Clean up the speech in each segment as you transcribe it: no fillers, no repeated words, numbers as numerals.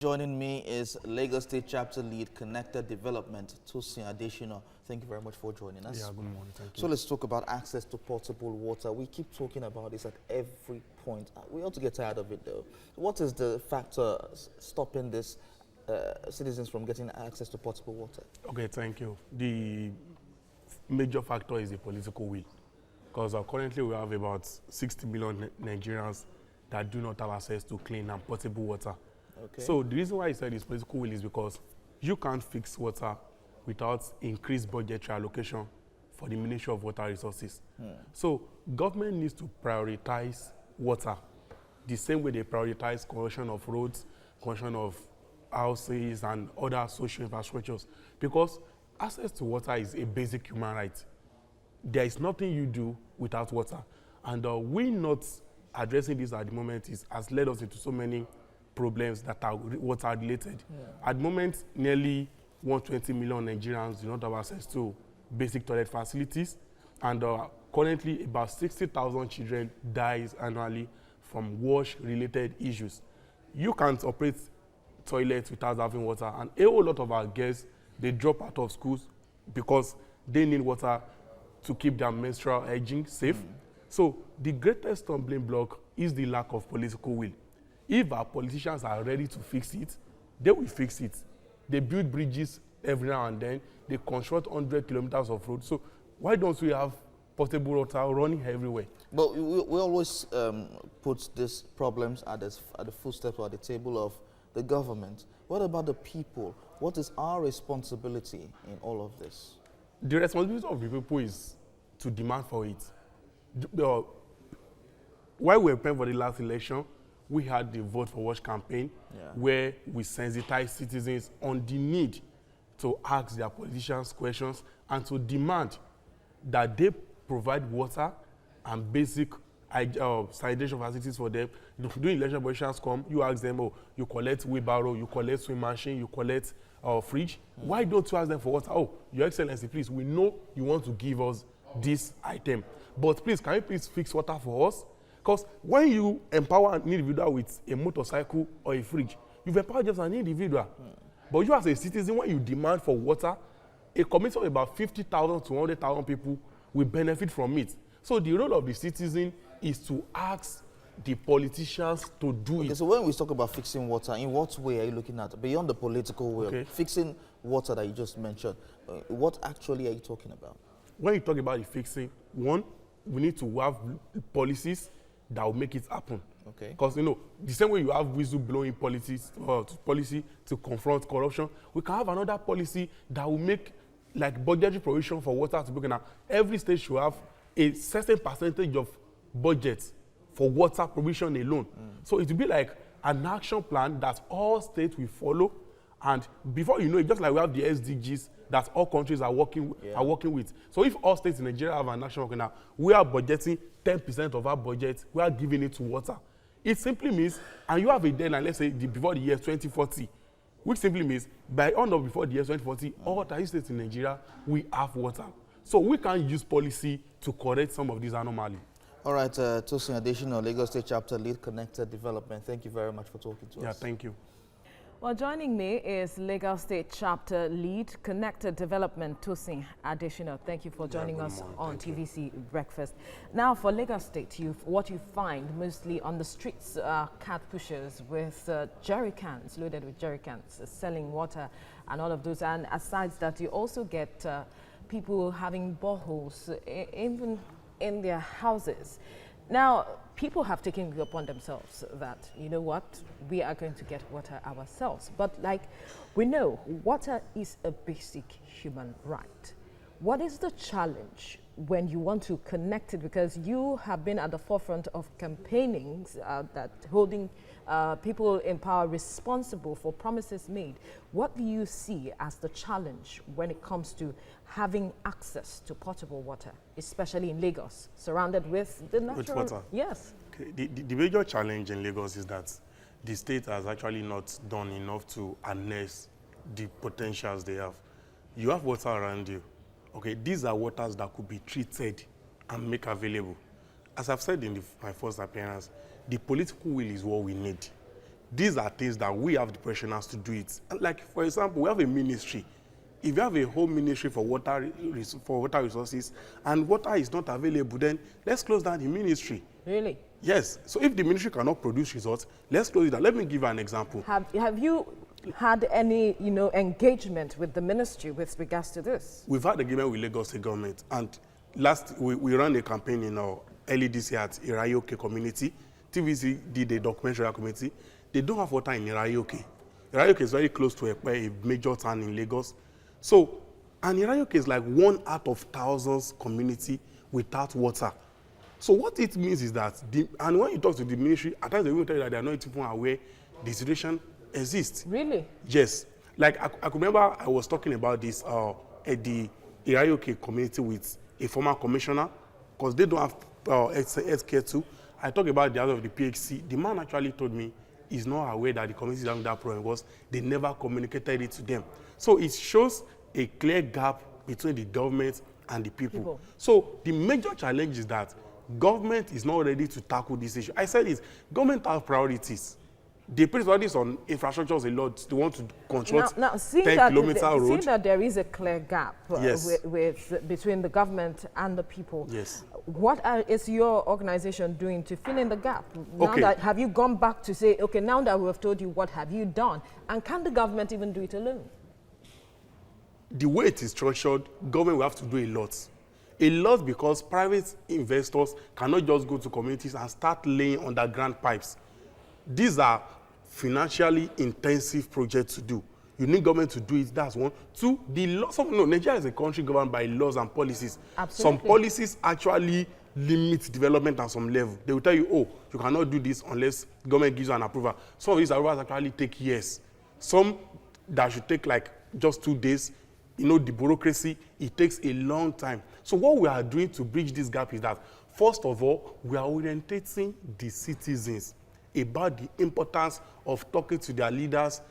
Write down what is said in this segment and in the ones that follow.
Joining me is Lagos State Chapter Lead Connected Development, Tosin Adesina. Thank you very much for joining us. Yeah, good morning. Thank you. So let's talk about access to potable water. We keep talking about this at every point. We ought to get tired of it, though. What is the factor stopping this citizens from getting access to potable water? Okay, thank you. The major factor is the political will, because currently we have about 60 million Nigerians that do not have access to clean and potable water. Okay. So the reason why I said it's political will is because you can't fix water without increased budgetary allocation for the Ministry of Water Resources. So government needs to prioritize water the same way they prioritize construction of roads, construction of houses and other social infrastructures, because access to water is a basic human right. There is nothing you do without water, and we not addressing this at the moment has led us into so many problems that are water related. At the moment, nearly 120 million Nigerians do not have access to basic toilet facilities, and currently about 60,000 children die annually from wash-related issues. You can't operate toilets without having water, and a whole lot of our girls, they drop out of schools because they need water to keep their menstrual hygiene safe. So the greatest stumbling block is the lack of political will. If our politicians are ready to fix it, they will fix it. They build bridges every now and then. They construct 100 kilometers of road. So why don't we have potable water running everywhere? But we always put these problems at the footstep or at the table of the government. What about the people? What is our responsibility in all of this? The responsibility of the people is to demand for it. While we were preparing for the last election, we had the Vote for Wash campaign, where we sensitized citizens on the need to ask their politicians questions and to demand that they provide water and basic sanitation facilities for them. During election, politicians come, you ask them, oh, you collect wheelbarrow, you collect swing machine, you collect fridge. Why don't you ask them for water? Oh, Your Excellency, please, we know you want to give us this item, but please, can you please fix water for us? Because when you empower an individual with a motorcycle or a fridge, you've empowered just an individual. But you as a citizen, when you demand for water, a community of about 50,000 to 100,000 people will benefit from it. So the role of the citizen is to ask the politicians to do it. So when we talk about fixing water, in what way are you looking at? Beyond the political way, fixing water that you just mentioned, what actually are you talking about? When you talk about the fixing, one, we need to have policies that will make it happen. Because, the same way you have whistleblowing policy to confront corruption, we can have another policy that will make like budgetary provision for water to be now. Every state should have a certain percentage of budget for water provision alone. So it will be like an action plan that all states will follow, and before you know it, just like we have the SDGs that all countries are working with. So if all states in Nigeria have an action plan now, we are budgeting 10% of our budget, we are giving it to water. It simply means, and you have a deadline, let's say before the year 2040, which simply means by end of before the year 2040, all 30 states in Nigeria, we have water. So we can use policy to correct some of these anomalies. All right, Tosin Adesina, Lagos State Chapter Lead Connected Development. Thank you very much for talking to us. Yeah, thank you. Well, joining me is Lagos State Chapter Lead Connected Development, Tosin Adesina. Thank you for joining us on TVC Breakfast. Now, for Lagos State, what you find mostly on the streets are cat pushers with jerry cans, loaded with jerry cans, selling water and all of those. And aside that, you also get people having boreholes, even in their houses. Now, people have taken it upon themselves that, you know what, we are going to get water ourselves. But like we know, water is a basic human right. What is the challenge when you want to connect it? Because you have been at the forefront of campaigning that holding people in power responsible for promises made. What do you see as the challenge when it comes to having access to potable water, especially in Lagos, surrounded with the natural... With water? Yes. Okay. The major challenge in Lagos is that the state has actually not done enough to harness the potentials they have. You have water around you. Okay, these are waters that could be treated and make available. As I've said in my first appearance, the political will is what we need. these are things that we have the professionals to do it. Like, for example, we have a ministry. If you have a whole ministry for water resources and water is not available, then let's close down the ministry. Really? Yes. So if the ministry cannot produce results, let's close it down. Let me give you an example. Have you had any, engagement with the ministry with regards to this? We've had agreement with Lagos State government, and we ran a campaign in our early this year at Irayoke community. TVC did a documentary community. They don't have water in Irayoke. Irayoke is very close to a major town in Lagos. So, and Irayoke is like 1 out of thousands community without water. So what it means is that, and when you talk to the ministry, at times they will tell you that they are not even aware the situation exists. Really? Yes. Like I could remember I was talking about this at the Irayoke community with a former commissioner, because they don't have healthcare too. I talked about the other of the PHC. The man actually told me he's not aware that the community is having that problem because they never communicated it to them. So it shows a clear gap between the government and the people. So the major challenge is that government is not ready to tackle this issue. I said it, government have priorities. They put priorities on infrastructures a lot. They want to construct 10-kilometer road. Seeing that there is a clear gap between the government and the people, yes. What is your organization doing to fill in the gap? Now that, have you gone back to say, okay, now that we have told you, what have you done? And can the government even do it alone? The way it is structured, government will have to do a lot. A lot because private investors cannot just go to communities and start laying underground pipes. These are financially intensive projects to do. You need government to do it, that's one. Two, the laws Nigeria is a country governed by laws and policies. Absolutely. Some policies actually limit development at some level. They will tell you, oh, you cannot do this unless government gives you an approval. Some of these approvals actually take years. Some that should take like just 2 days. The bureaucracy, it takes a long time. So what we are doing to bridge this gap is that, first of all, we are orientating the citizens about the importance of talking to their leaders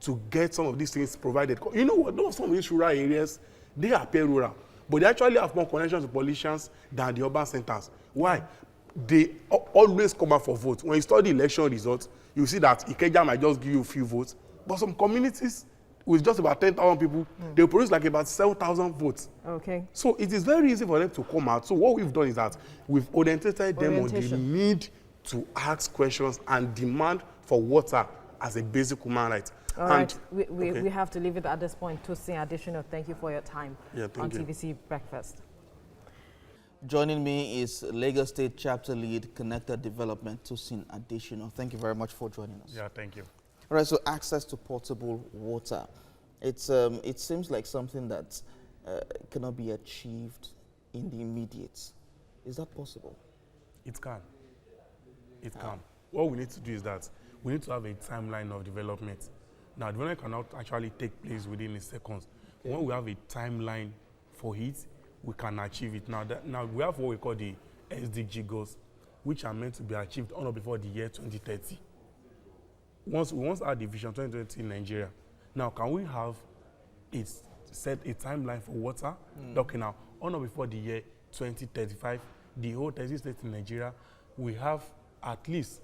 to get some of these things provided. You know what? Those some of these rural areas, they appear rural, but they actually have more connections to politicians than the urban centers. Why? They always come out for votes. When you study election results, you see that Ikeja might just give you a few votes, but some communities with just about 10,000 people, they'll produce like about 7,000 votes. Okay. So it is very easy for them to come out. So what we've done is that we've orientated them on the need to ask questions and demand for water as a basic human right. All right, we have to leave it at this point. Tosin Additional, thank you for your time on TVC Breakfast. Joining me is Lagos State Chapter Lead, Connected Development, Tosin Additional. Thank you very much for joining us. Yeah, thank you. All right, so access to potable water. It seems like something that cannot be achieved in the immediate. Is that possible? It can. It can. What we need to do is that we need to have a timeline of development. Now, development cannot actually take place within a second. Okay. When we have a timeline for it, we can achieve it. Now we have what we call the SDG goals, which are meant to be achieved on or before the year 2030. We once had the Vision 2020 in Nigeria. Now, can we have set a timeline for water? Okay, now, on or before the year 2035, the whole 30 states in Nigeria, we have at least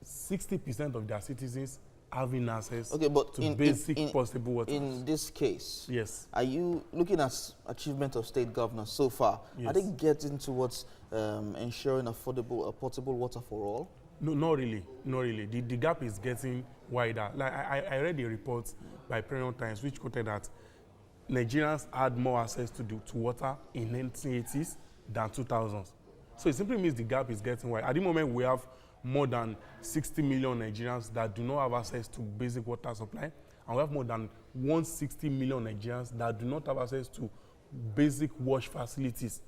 60% of their citizens having access to basic potable water. In this case, yes, are you looking at achievement of state governors so far? Yes. Are they getting towards ensuring affordable, potable water for all? No, not really. Not really. The gap is getting wider. Like I read a report by Premium Times which quoted that Nigerians had more access to water in 1980s than 2000s. So it simply means the gap is getting wide. At the moment, we have more than 60 million Nigerians that do not have access to basic water supply, and we have more than 160 million Nigerians that do not have access to basic wash facilities.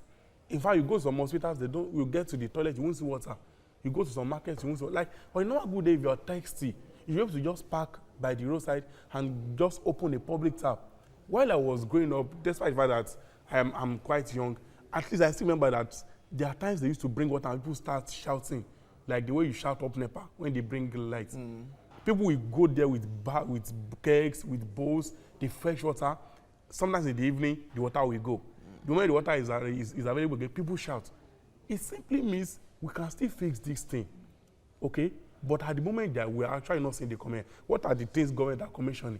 In fact, you go to some hospitals, you get to the toilet, you won't see water. You go to some markets, you won't see water. But you know a good day if you're thirsty, you're able to just park by the roadside and just open a public tap. While I was growing up, despite the fact that I'm quite young, at least I still remember that there are times they used to bring water and people start shouting, like the way you shout up NEPA when they bring lights. People will go there with kegs, with bowls, the fresh water. Sometimes in the evening, the water will go. The moment the water is available, people shout. It simply means we can still fix this thing, okay? But at the moment that we are actually not seeing the comment, what are the things government are commissioning?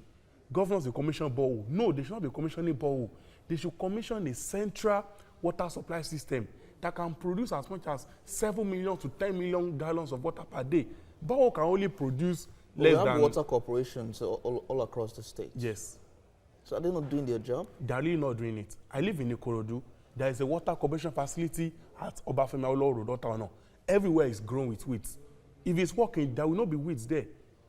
Governors will commission borehole. No, they should not be commissioning borehole. They should commission a central water supply system that can produce as much as 7 million to 10 million gallons of water per day. Borehole can only produce less than... We have water corporations all across the state. Yes. So are they not doing their job? They're really not doing it. I live in Ikorodu. There is a water corporation facility at Obafemi Awolowo Road, Ottawa. Everywhere is grown with weeds. If it's working, there will not be weeds there.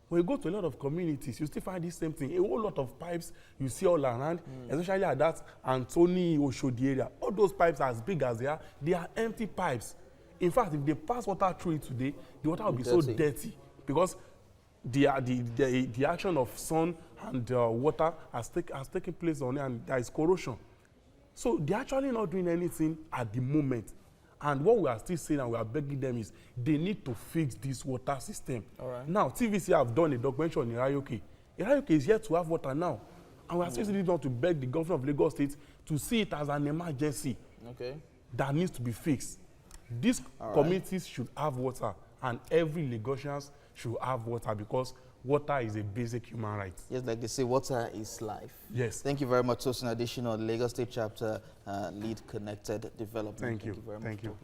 When you go to a lot of communities, you still find the same thing. A whole lot of pipes you see all around, especially at that Anthony Oshodi area. All those pipes are as big as they are empty pipes. In fact, if they pass water through it today, the water will be so dirty because the action of sun and water has taken place on it, and there is corrosion. So they're actually not doing anything at the moment. And what we are still saying and we are begging them is they need to fix this water system. All right. Now, TVC have done a documentary on Irayoke. Irayoke is here to have water now. And we are still need to beg the governor of Lagos State to see it as an emergency that needs to be fixed. These communities should have water, and every Lagosians should have water because water is a basic human right. Yes, like they say, water is life. Yes. Thank you very much, Tosin Additional, Lagos State Chapter Lead Connected Development. Thank you. Thank you very much. Thank you.